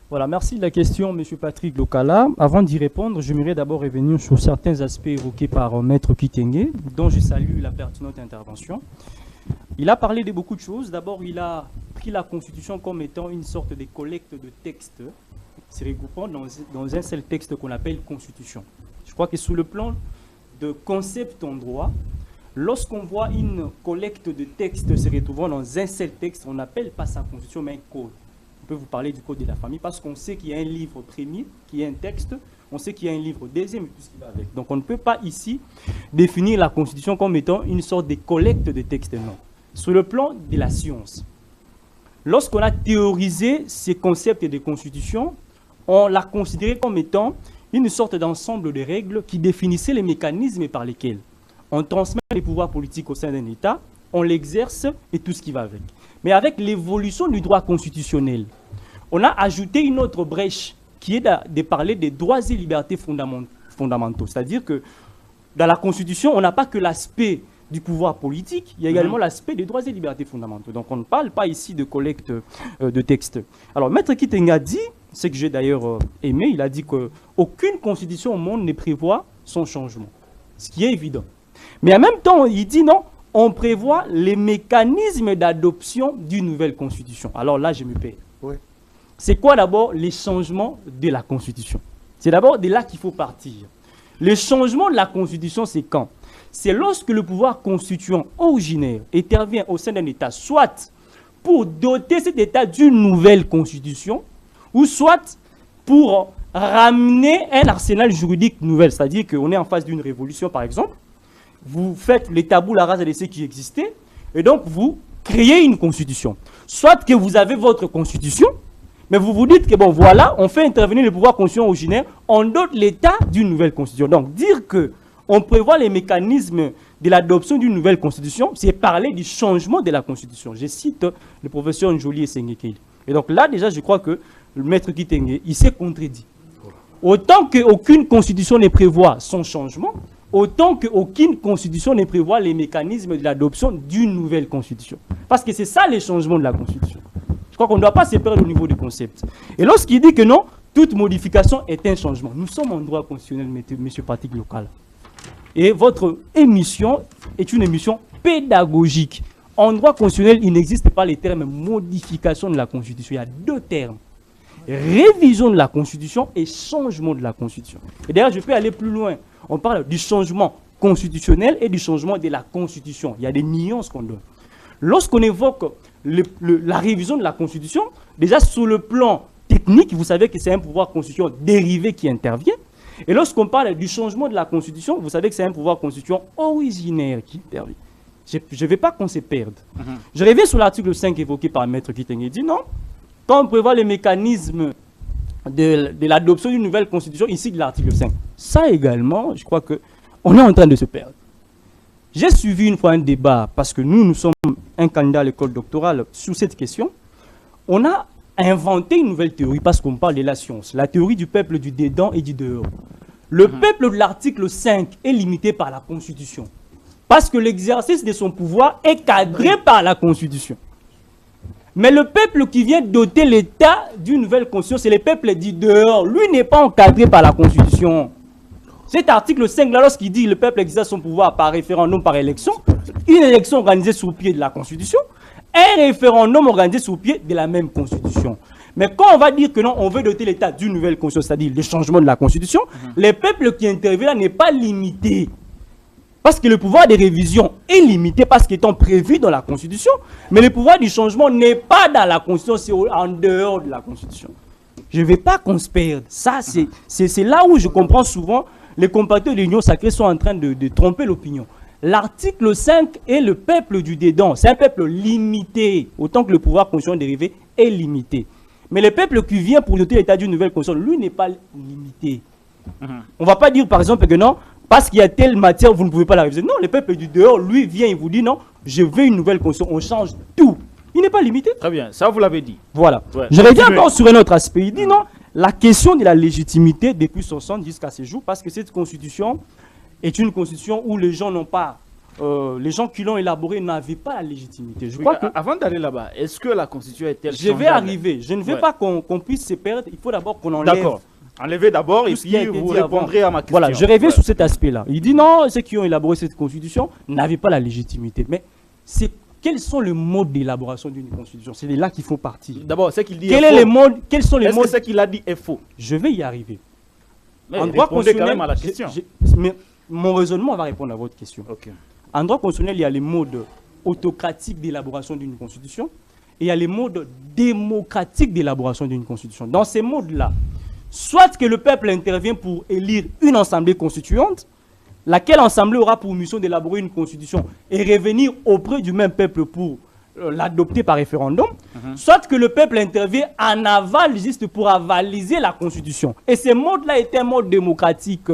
Voilà, merci de la question, M. Patrick Lokala. Avant d'y répondre, j'aimerais d'abord revenir sur certains aspects évoqués par Maître Kitenge, dont je salue la pertinente intervention. Il a parlé de beaucoup de choses. D'abord, il a pris la Constitution comme étant une sorte de collecte de textes, se regroupant dans un seul texte qu'on appelle Constitution. Je crois que sous le plan de concept en droit, lorsqu'on voit une collecte de textes se retrouvant dans un seul texte, on n'appelle pas ça Constitution, mais un code. On peut vous parler du code de la famille parce qu'on sait qu'il y a un livre premier, qui est un texte, on sait qu'il y a un livre deuxième et tout ce qui va avec. Donc on ne peut pas ici définir la Constitution comme étant une sorte de collecte de textes, non. Sur le plan de la science, lorsqu'on a théorisé ces concepts de Constitution, on l'a considéré comme étant une sorte d'ensemble de règles qui définissaient les mécanismes par lesquels on transmet les pouvoirs politiques au sein d'un État, on l'exerce et tout ce qui va avec. Mais avec l'évolution du droit constitutionnel, on a ajouté une autre brèche qui est de parler des droits et libertés fondamentaux. C'est-à-dire que dans la Constitution, on n'a pas que l'aspect du pouvoir politique, il y a également l'aspect des droits et libertés fondamentaux. Donc on ne parle pas ici de collecte de textes. Alors Maître Kitenge a dit, ce que j'ai d'ailleurs aimé, il a dit qu'aucune constitution au monde ne prévoit son changement, ce qui est évident. Mais en même temps, il dit non, on prévoit les mécanismes d'adoption d'une nouvelle constitution. Alors là, je me perds. Oui. C'est quoi d'abord les changements de la constitution? C'est d'abord de là qu'il faut partir. Le changement de la constitution, c'est quand? C'est lorsque le pouvoir constituant originaire intervient au sein d'un État, soit pour doter cet État d'une nouvelle constitution, ou soit pour ramener un arsenal juridique nouvel. C'est-à-dire qu'on est en face d'une révolution, par exemple. Vous faites les tabous rasa de ce qui existait, et donc vous créez une constitution. Soit que vous avez votre constitution, mais vous vous dites que bon voilà, on fait intervenir le pouvoir constituant originaire, on dote l'État d'une nouvelle constitution. Donc dire que on prévoit les mécanismes de l'adoption d'une nouvelle constitution, c'est parler du changement de la constitution. Je cite le professeur Njoli Esengekeli. Et donc là déjà je crois que le maître Kitenge, il s'est contredit. Autant qu'aucune constitution ne prévoit son changement, autant qu'aucune constitution ne prévoit les mécanismes de l'adoption d'une nouvelle constitution. Parce que c'est ça les changements de la constitution. Je crois qu'on ne doit pas se perdre au niveau du concept. Et lorsqu'il dit que non, toute modification est un changement. Nous sommes en droit constitutionnel, M. Patrick Lokala. Et votre émission est une émission pédagogique. En droit constitutionnel, il n'existe pas les termes modification de la Constitution. Il y a deux termes. Révision de la Constitution et changement de la Constitution. Et d'ailleurs, je peux aller plus loin. On parle du changement constitutionnel et du changement de la Constitution. Il y a des nuances qu'on donne. Lorsqu'on évoque la révision de la Constitution, déjà sur le plan technique, vous savez que c'est un pouvoir constituant dérivé qui intervient. Et lorsqu'on parle du changement de la Constitution, vous savez que c'est un pouvoir constituant originaire qui intervient. Je ne veux pas qu'on se perde. Je reviens sur l'article 5 évoqué par Maître Kitenge. Il dit non, quand on prévoit les mécanismes de l'adoption d'une nouvelle constitution, ici de l'article 5. Ça également, je crois qu'on est en train de se perdre. J'ai suivi une fois un débat, parce que nous sommes un candidat à l'école doctorale sur cette question. On a inventé une nouvelle théorie, parce qu'on parle de la science, la théorie du peuple du dedans et du dehors. Le peuple de l'article 5 est limité par la Constitution, parce que l'exercice de son pouvoir est cadré par la Constitution. Mais le peuple qui vient doter l'État d'une nouvelle constitution, c'est le peuple dit dehors. Lui n'est pas encadré par la Constitution. Cet article 5, là, lorsqu'il dit que le peuple exerce son pouvoir par référendum, par élection, une élection organisée sous le pied de la Constitution, un référendum organisé sous le pied de la même Constitution. Mais quand on va dire que non, on veut doter l'État d'une nouvelle constitution, c'est-à-dire le changement de la Constitution, le peuple qui intervient là n'est pas limité. Parce que le pouvoir de révision est limité parce qu'il est prévu dans la Constitution, mais le pouvoir du changement n'est pas dans la Constitution, c'est en dehors de la Constitution. Je ne veux pas qu'on se perde. Ça, c'est là où je comprends souvent les compatriotes de l'Union sacrée sont en train de tromper l'opinion. L'article 5 est le peuple du dedans. C'est un peuple limité, autant que le pouvoir constitutionnel dérivé est limité. Mais le peuple qui vient pour doter l'État d'une nouvelle constitution, lui n'est pas limité. On ne va pas dire par exemple que non, parce qu'il y a telle matière, vous ne pouvez pas la réviser. Non, le peuple du dehors, lui, vient et vous dit non, je veux une nouvelle constitution, on change tout. Il n'est pas limité. Très bien, ça vous l'avez dit. Voilà. Ouais. Je reviens encore sur un autre aspect. Il dit non, la question de la légitimité depuis 60 jusqu'à ce jour, parce que cette constitution est une constitution où les gens n'ont pas les gens qui l'ont élaboré n'avaient pas la légitimité. Je crois que avant d'aller là-bas, est-ce que la Constitution est-elle je vais arriver. Je ne veux pas qu'on puisse se perdre. Il faut d'abord qu'on enlève. D'accord. Enlevez d'abord et puis vous répondrez à ma question. Voilà, je reviens sur cet aspect-là. Il dit non, ceux qui ont élaboré cette constitution n'avaient pas la légitimité. Mais quels sont les modes d'élaboration d'une constitution? C'est là qu'il faut partir. D'abord, c'est qu'il dit. Quels sont les modes? Est-ce que ce qu'il a dit est faux? Je vais y arriver. Mais répondez quand même à la question. Mais mon raisonnement va répondre à votre question. Okay. En droit constitutionnel, il y a les modes autocratiques d'élaboration d'une constitution et il y a les modes démocratiques d'élaboration d'une constitution. Dans ces modes-là, soit que le peuple intervient pour élire une assemblée constituante, laquelle assemblée aura pour mission d'élaborer une constitution et revenir auprès du même peuple pour l'adopter par référendum, soit que le peuple intervient en aval juste pour avaliser la constitution. Et ces modes-là étaient un mode démocratique.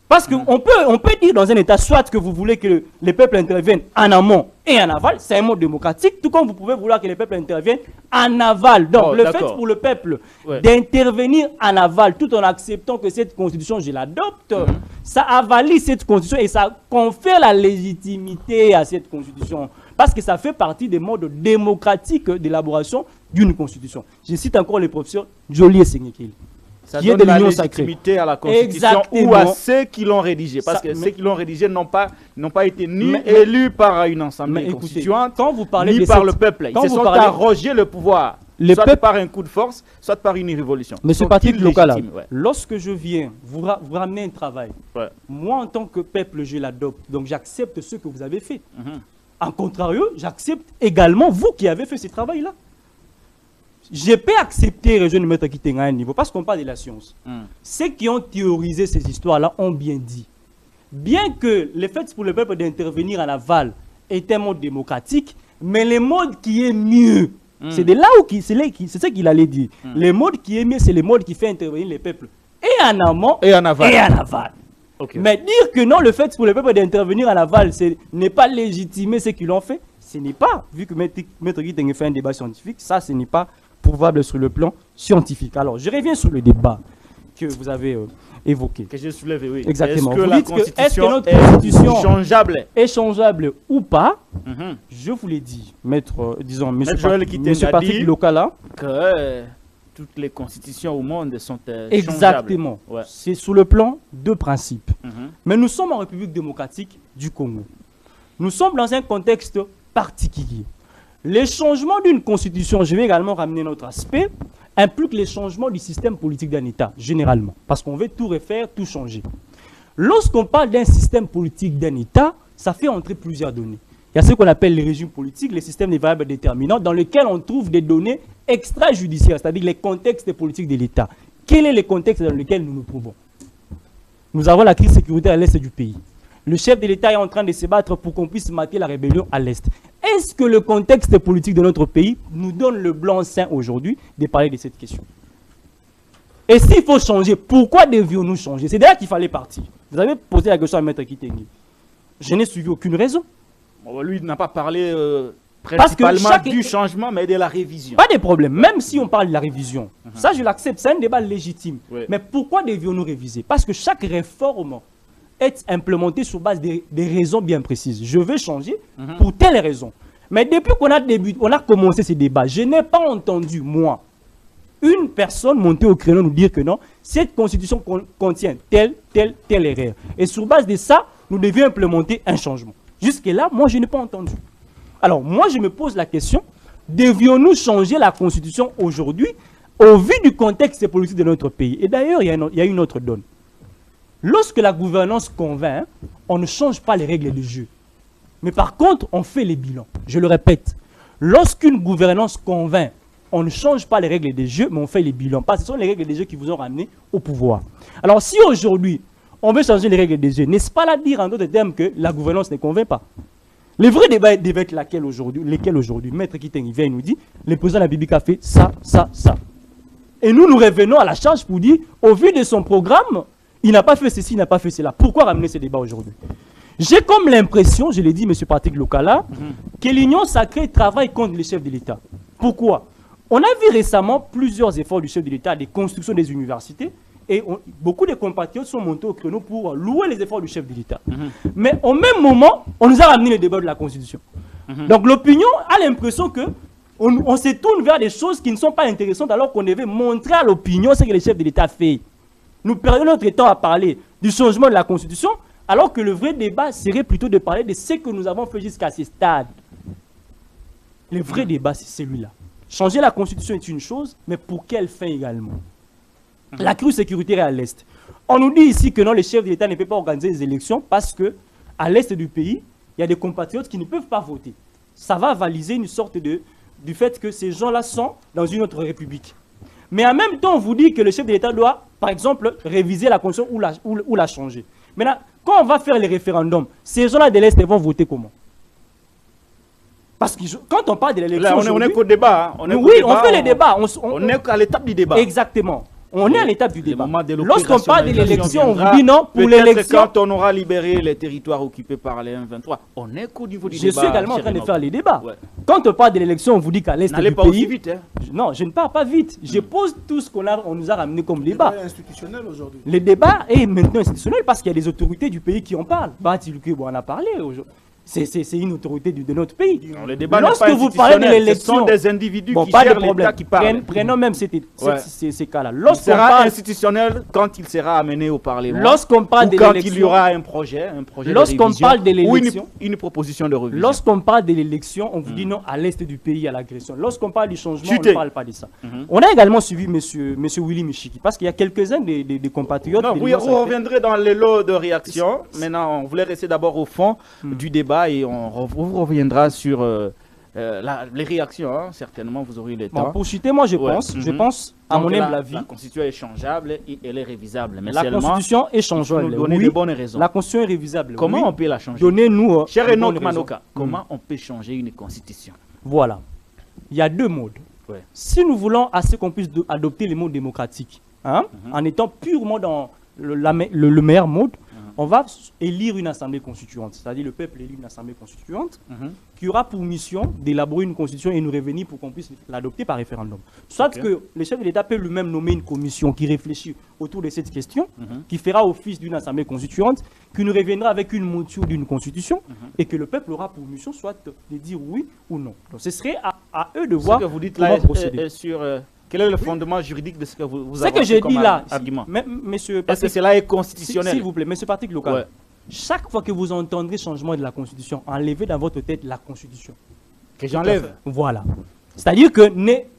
Parce qu'on peut dire dans un État, soit que vous voulez que les peuples interviennent en amont et en aval, c'est un mode démocratique, tout comme vous pouvez vouloir que les peuples interviennent en aval. Donc le fait pour le peuple d'intervenir en aval, tout en acceptant que cette constitution, je l'adopte, ça avalise cette constitution et ça confère la légitimité à cette constitution. Parce que ça fait partie des modes démocratiques d'élaboration d'une constitution. Je cite encore le professeur Joly et Sengekeli. Ça donne la légitimité à la Constitution ou à ceux qui l'ont rédigée. Parce que ceux qui l'ont rédigée n'ont pas été ni élus par une assemblée constituante, quand vous parlez ni par le peuple. Ils se sont arrogés le pouvoir, soit par un coup de force, soit par une révolution. Monsieur Patrick Lokala, lorsque je viens vous ramener un travail, moi en tant que peuple, je l'adopte. Donc j'accepte ce que vous avez fait. En contrario, j'accepte également vous qui avez fait ce travail-là. Je peux accepter les jeunes maîtres qui à un niveau parce qu'on parle de la science. Ceux qui ont théorisé ces histoires-là ont bien dit. Bien que le fait pour le peuple d'intervenir en aval est un mode démocratique, mais le mode qui est mieux, c'est de là où c'est ce qu'il allait dire. Le mode qui est mieux, c'est le mode qui fait intervenir les peuples et en amont et en aval. Okay. Mais dire que non, le fait pour le peuple d'intervenir en aval, n'est pas légitimer ce qu'ils l'ont fait, ce n'est pas, vu que Maître Guy fait un débat scientifique, ça ce n'est pas prouvable sur le plan scientifique. Alors, je reviens sur le débat que vous avez évoqué. Que j'ai soulevé, oui. Exactement. Est-ce que la constitution est changeable? Échangeable ou pas, je vous l'ai dit, disons, monsieur Patrick Lokala, que toutes les constitutions au monde sont exactement. C'est sous le plan de principe. Mais nous sommes en République démocratique du Congo. Nous sommes dans un contexte particulier. Les changements d'une constitution, je vais également ramener notre aspect, impliquent les changements du système politique d'un État, généralement. Parce qu'on veut tout refaire, tout changer. Lorsqu'on parle d'un système politique d'un État, ça fait entrer plusieurs données. Il y a ce qu'on appelle les régimes politiques, les systèmes des variables déterminantes, dans lesquels on trouve des données extrajudiciaires, c'est-à-dire les contextes politiques de l'État. Quel est le contexte dans lequel nous nous trouvons? Nous avons la crise sécuritaire à l'est du pays. Le chef de l'État est en train de se battre pour qu'on puisse mater la rébellion à l'Est. Est-ce que le contexte politique de notre pays nous donne le blanc-seing aujourd'hui de parler de cette question? Et s'il faut changer, pourquoi devions-nous changer? C'est d'ailleurs qu'il fallait partir. Vous avez posé la question à Maître Kitenge. Je n'ai suivi aucune raison. Lui n'a pas parlé principalement du changement, mais de la révision. Pas de problème, même si on parle de la révision. Ça, je l'accepte, c'est un débat légitime. Mais pourquoi devions-nous réviser? Parce que chaque réforme est implémenté sur base des raisons bien précises. Je veux changer pour telle raison. Mais depuis qu'on a commencé ce débat, je n'ai pas entendu, moi, une personne monter au créneau nous dire que non, cette constitution contient telle erreur. Et sur base de ça, nous devions implémenter un changement. Jusque-là, moi, je n'ai pas entendu. Alors, moi, je me pose la question, devions-nous changer la constitution aujourd'hui au vu du contexte politique de notre pays? Et d'ailleurs, il y a une autre donne. Lorsque la gouvernance convainc, on ne change pas les règles du jeu. Mais par contre, on fait les bilans. Je le répète, lorsqu'une gouvernance convainc, on ne change pas les règles des jeux, mais on fait les bilans. Parce que ce sont les règles des jeux qui vous ont ramené au pouvoir. Alors si aujourd'hui, on veut changer les règles des jeux, n'est-ce pas là dire en d'autres termes que la gouvernance ne convainc pas? Le vrai débat devait être lesquels aujourd'hui, Maître Kitenge vient et nous dit, le président de la Bibique a fait ça. Et nous revenons à la charge pour dire, au vu de son programme, il n'a pas fait ceci, il n'a pas fait cela. Pourquoi ramener ce débat aujourd'hui? J'ai comme l'impression, je l'ai dit, M. Patrick Lokala, que l'Union sacrée travaille contre les chefs de l'État. Pourquoi? On a vu récemment plusieurs efforts du chef de l'État, des constructions des universités, Et beaucoup de compatriotes sont montés au créneau pour louer les efforts du chef de l'État. Mais au même moment, on nous a ramené le débat de la Constitution. Donc l'opinion a l'impression que on se tourne vers des choses qui ne sont pas intéressantes alors qu'on devait montrer à l'opinion ce que le chef de l'État fait. Nous perdons notre temps à parler du changement de la Constitution alors que le vrai débat serait plutôt de parler de ce que nous avons fait jusqu'à ce stade. Le vrai débat, c'est celui-là. Changer la Constitution est une chose, mais pour quelle fin également? La crise sécuritaire est à l'Est. On nous dit ici que non, le chef de l'État ne peut pas organiser des élections parce qu'à l'Est du pays, il y a des compatriotes qui ne peuvent pas voter. Ça va valiser une sorte du fait que ces gens-là sont dans une autre république. Mais en même temps, on vous dit que le chef de l'État doit, par exemple, réviser la Constitution ou la changer. Maintenant, quand on va faire les référendums, ces gens-là de l'Est vont voter comment? Parce que quand on parle de l'élection, on est qu'au débat. On fait les débats. On est à l'étape du débat. Exactement. On est à l'étape du débat. Lorsqu'on parle de l'élection, on vous dit non, pour l'élection. Quand on aura libéré les territoires occupés par les M23, on est qu'au niveau du débat. Je suis également en train de faire les débats. Ouais. Quand on parle de l'élection, on vous dit qu'à l'Est du pays... N'allez pas aussi vite. Hein. Non, je ne pars pas vite. Je pose tout ce qu'on nous a ramené comme débat. Le débat est institutionnel aujourd'hui. Le débat est maintenant institutionnel parce qu'il y a des autorités du pays qui en parlent. On en a parlé aujourd'hui. C'est une autorité de notre pays. Non, le débat lorsque vous parlez de l'élection, ce sont des individus qui gèrent l'État qui parlent. Prenons même ces cas-là. Il sera institutionnel quand il sera amené au Parlement. Lorsqu'on parle de l'élection, quand il y aura un projet lorsqu'on parle de l'élection, ou une proposition de révision. Lorsqu'on parle de l'élection, on vous dit non à l'Est du pays, à l'agression. Lorsqu'on parle du changement, on ne parle pas de ça. On a également suivi M. Willy Michiki, parce qu'il y a quelques-uns des compatriotes... Non, vous reviendrez dans les lots de réaction. Maintenant, on voulait rester d'abord au fond du débat et on reviendra sur les réactions. Hein. Certainement, vous aurez le temps. Pour citer, moi, je pense, à mon humble avis... La Constitution est changeable et elle est révisable. Mais la Constitution est changeable. Nous donner de bonnes raisons. La Constitution est révisable. Comment on peut la changer? Donnez-nous... Cher Enoch Manoka, comment on peut changer une Constitution? Voilà. Il y a deux modes. Ouais. Si nous voulons assez qu'on puisse adopter les modes démocratiques, hein, en étant purement dans le meilleur mode, on va élire une assemblée constituante, c'est-à-dire le peuple élit une assemblée constituante qui aura pour mission d'élaborer une constitution et nous revenir pour qu'on puisse l'adopter par référendum. Soit que le chef de l'État peut lui-même nommer une commission qui réfléchit autour de cette question, qui fera office d'une assemblée constituante, qui nous reviendra avec une mouture d'une constitution et que le peuple aura pour mission soit de dire oui ou non. Donc ce serait à eux de voir ce que vous dites là procéder. Quel est le fondement juridique de ce que vous avez dit comme argument? Monsieur Est-ce que cela est constitutionnel? S'il vous plaît, monsieur Patrick Local, chaque fois que vous entendrez changement de la Constitution, enlevez dans votre tête la Constitution. Que j'enlève? Voilà. C'est-à-dire que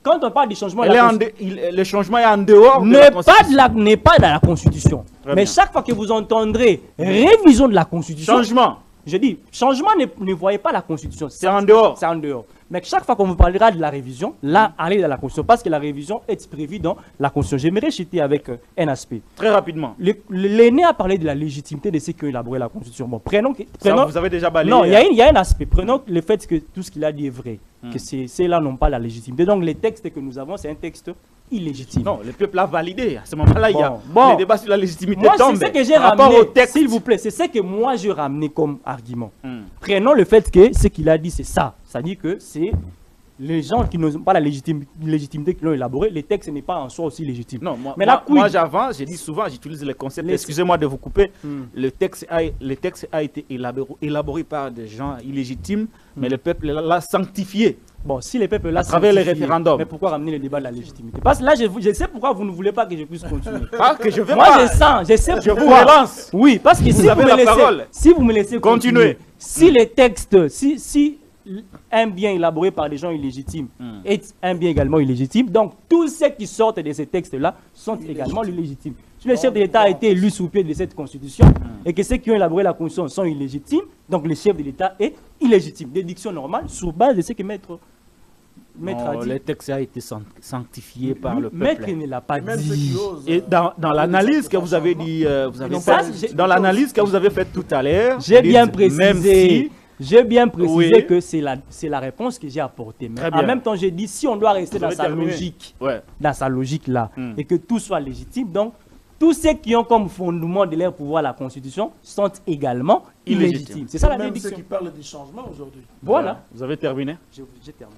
quand on parle du changement... le changement est en dehors de la Constitution. N'est pas dans la Constitution. Mais chaque fois que vous entendrez révision de la Constitution... Changement. Je dis, changement, ne voyez pas la Constitution. C'est en dehors. C'est en dehors. Mais chaque fois qu'on vous parlera de la révision, là, allez dans la Constitution. Parce que la révision est prévue dans la Constitution. J'aimerais citer avec un aspect. Très rapidement. L'aîné a parlé de la légitimité de ceux qui ont élaboré la Constitution. Bon, prenons ça, vous avez déjà balayé. Non, il y a un aspect. Prenons le fait que tout ce qu'il a dit est vrai. Que ceux-là n'ont pas la légitimité. Donc, les textes que nous avons, c'est un texte illégitime. Non, le peuple a validé. À ce moment-là, il y a les débats sur la légitimité. Moi, c'est ce que j'ai ramené, s'il vous plaît, c'est ce que moi j'ai ramené comme argument. Prenons le fait que ce qu'il a dit, c'est ça. Ça dit que c'est les gens qui n'ont pas la légitimité qui l'ont élaboré, les textes n'est pas en soi aussi légitime. Non, moi j'avance, j'ai dit souvent, j'utilise le concept, excusez-moi de vous couper, le texte a été élaboré par des gens illégitimes, mais le peuple l'a sanctifié. Bon, si le peuple l'a à travers les référendums. Mais pourquoi ramener le débat de la légitimité? Parce que là, je sais pourquoi vous ne voulez pas que je puisse continuer. Ah, que je veux moi, pas. je sais pourquoi. Je vous relance. Oui, parce que si vous me laissez continuer, si les textes, si un bien élaboré par des gens illégitimes est un bien également illégitime, donc tous ceux qui sortent de ces textes-là sont également illégitimes. Si le chef de l'État a été élu sous pied de cette constitution et que ceux qui ont élaboré la constitution sont illégitimes, donc le chef de l'État est illégitime. Déduction normale sur base de ce que Maître a dit. Le texte a été sanctifié par le peuple. Maître ne l'a pas dit. Et dans l'analyse que vous avez dit, dans l'analyse que vous avez faite tout à l'heure, j'ai bien précisé. J'ai bien précisé que c'est la réponse que j'ai apportée. Mais en même temps, j'ai dit si on doit rester dans sa logique là, et que tout soit légitime, donc tous ceux qui ont comme fondement de leur pouvoir la Constitution sont également illégitimes. C'est ça la déduction. Même ceux qui parlent du changement aujourd'hui. Voilà. Vous avez terminé? J'ai terminé.